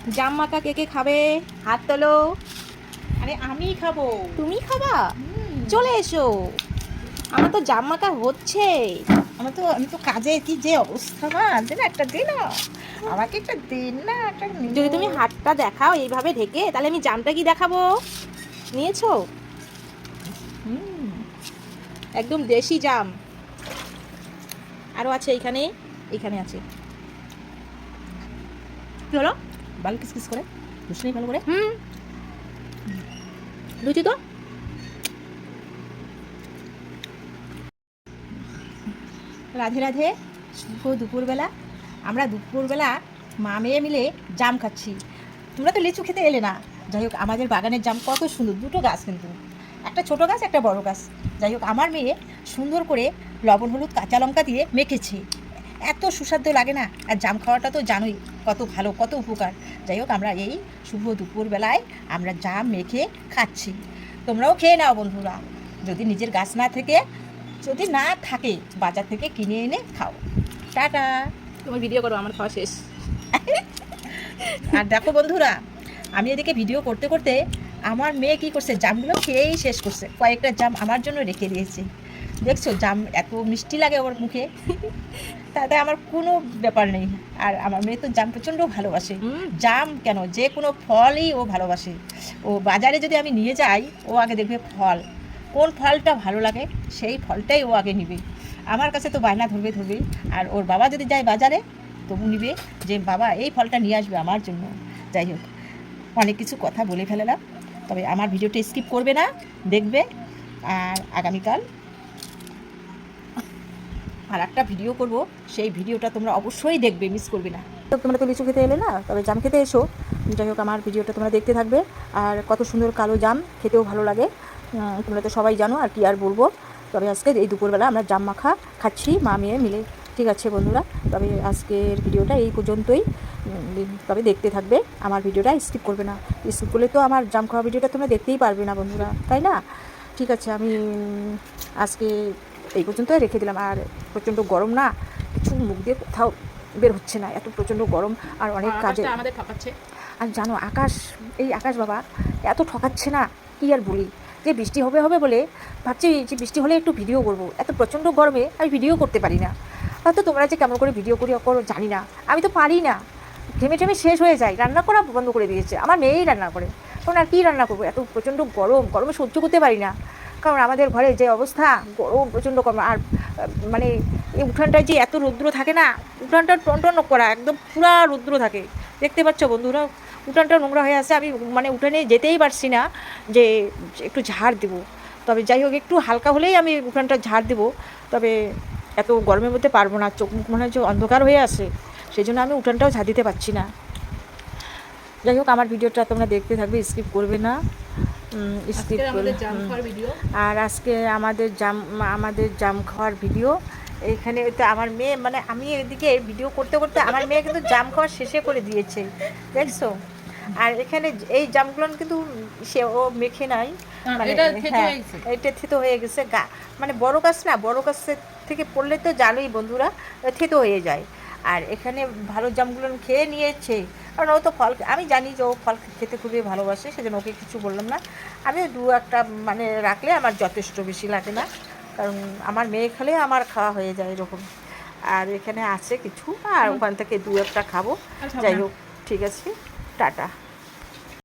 জাম মাখা কে কে খাবে? হাত তোলো। আরে আমি খাবো। তুমি খাবা? চলে এসো। আমার তো জাম মাখা হচ্ছে। আমি তো কাজে কি যে অবস্থা, মা দে না একটা, দে না আমাকে একটা, দিন না একটা যদি তুমি হাতটা দেখাও এইভাবে ঢেকে, তাহলে আমি জামটা কি দেখাবো? নিয়েছো? হুম। একদম দেশি জাম। আরও আছে এইখানে, এইখানে আছে। কি হলো? বাল কিস কিস করে বুঝলি ভালো করে। লুচি তো রাধে রাধে। শুভ দুপুরবেলা। আমরা দুপুরবেলা মা মেয়ে মিলে জাম খাচ্ছি। তোমরা তো লিচু খেতে এলে না। যাই হোক, আমাদের বাগানের জাম কত সুন্দর, দুটো গাছ কিন্তু, একটা ছোট গাছ একটা বড় গাছ। যাই হোক, আমার মেয়ে সুন্দর করে লবণ হলুদ কাঁচা লঙ্কা দিয়ে মেখেছে, এত সুস্বাদু লাগে না। আর জাম খাওয়াটা তো জানোই কত ভালো, কত উপকার। যাই হোক, আমরা এই শুভ দুপুরবেলায় আমরা জাম মেখে খাচ্ছি। তোমরাও খেয়ে নাও বন্ধুরা, যদি নিজের গাছ না থেকে, যদি না থাকে বাজার থেকে কিনে এনে খাও। টাটা। তোমার ভিডিও করো, আমার খাওয়া শেষ। আর দেখো বন্ধুরা, আমি এদিকে ভিডিও করতে করতে আমার মেয়ে কী করছে, জামগুলো খেয়েই শেষ করছে। কয়েকটা জাম আমার জন্য রেখে দিয়েছে। দেখছো জাম এত মিষ্টি লাগে ওর মুখে, তাতে আমার কোনো ব্যাপার নেই। আর আমার মেয়ে তো জাম প্রচণ্ড ভালোবাসে। জাম কেন, যে কোনো ফলই ও ভালোবাসে। ও বাজারে যদি আমি নিয়ে যাই, ও আগে দেখবে ফল, কোন ফলটা ভালো লাগে সেই ফলটাই ও আগে নিবে। আমার কাছে তো বায়না ধরবে। আর ওর বাবা যদি যায় বাজারে, তবু নিবে যে বাবা এই ফলটা নিয়ে আসবে আমার জন্য। যাই হোক, অনেক কিছু কথা বলে ফেললাম, তবে আমার ভিডিওটা স্কিপ করবে না, দেখবে। আর আগামীকাল আর একটা ভিডিও করব, সেই ভিডিওটা তোমরা অবশ্যই দেখবে, মিস করবে না। তো তোমরা তো লিচু খেতে এলে না, তবে জাম খেতে এসো। যাই হোক, আমার ভিডিওটা তোমরা দেখতে থাকবে। আর কত সুন্দর কালো জাম, খেতেও ভালো লাগে। তোমরা তো সবাই জানো, আর কি আর বলবো। তবে আজকে এই দুপুরবেলা আমরা জাম মাখা খাচ্ছি মা মেয়ে মিলে। ঠিক আছে বন্ধুরা, তবে আজকের ভিডিওটা এই পর্যন্তই। তবে দেখতে থাকবে আমার ভিডিওটা, স্কিপ করবে না। স্কিপ করলে তো আমার জাম খাওয়া ভিডিওটা তোমরা দেখতেই পারবে না বন্ধুরা, তাই না? ঠিক আছে, আমি আজকে এই পর্যন্তই রেখে দিলাম। আর প্রচণ্ড গরম না, কিছু মুখ দিয়ে কোথাও বের হচ্ছে না, এত প্রচণ্ড গরম। আর অনেক কাজে আমাদের ঠকাচ্ছে। আর জানো, এই আকাশ বাবা এত ঠকাচ্ছে না, কি আর বলি। যে বৃষ্টি হবে হবে বলে ভাবছি যে বৃষ্টি হলে একটু ভিডিও করব, এত প্রচণ্ড গরমে আমি ভিডিও করতে পারি না। হয়তো তোমরা যে কেমন করে ভিডিও করো জানি না, আমি তো পারি না, ঘেমে টেমে শেষ হয়ে যায়। রান্না করা বন্ধ করে দিয়েছে, আমার মেয়েই রান্না করে। কারণ আর কী রান্না করবো, এত প্রচণ্ড গরমে সহ্য করতে পারি না। কারণ আমাদের ঘরে যে অবস্থা, গরম প্রচণ্ড গরম। আর মানে এই উঠানটায় যে এত রৌদ্র থাকে না, উঠানটা টনটন করা, একদম পুরা রৌদ্র থাকে। দেখতে পাচ্ছ বন্ধুরা, উঠানটা নোংরা হয়ে আছে। আমি মানে উঠানে যেতেই পারছি না যে একটু ঝাড় দেবো। তবে যাই হোক, একটু হালকা হলেই আমি উঠানটা ঝাড় দেবো। তবে এত গরমের মধ্যে পারবো না, চোখ মুখ মনে হয় যে অন্ধকার হয়ে আছে, সেই জন্য আমি উঠানটাও ঝাড় দিতে পারছি না। যাই হোক, আমার ভিডিওটা তোমরা দেখতে থাকবে, স্কিপ করবে না, স্কিপ করবে। আর আজকে আমাদের জাম খাওয়ার ভিডিও। এইখানে তো আমার মেয়ে, মানে আমি এদিকে ভিডিও করতে করতে আমার মেয়ে কিন্তু জাম খাওয়া শেষে করে দিয়েছে, দেখছো? আর এখানে এই জামগুলো কিন্তু ও মেখে নাই, মানে হ্যাঁ, এটা থেতো হয়ে গেছে। মানে বড় গাছ না, বড় গাছের থেকে পড়লে তো জানোই বন্ধুরা, থেতো হয়ে যায়। আর এখানে ভালো জামগুলো খেয়ে নিয়েছে, কারণ ও তো ফল, আমি জানি যে ও ফল খেতে খুবই ভালোবাসে, সেজন্য ওকে কিছু বললাম না। আমি দু একটা মানে রাখলে আমার যথেষ্ট, বেশি লাগে না, কারণ আমার মেয়ে খেলে আমার খাওয়া হয়ে যায় এরকম। আর এখানে আছে কিছু, আর ওখান থেকে দু একটা খাবো। যাই হোক, ঠিক আছে, টাটা।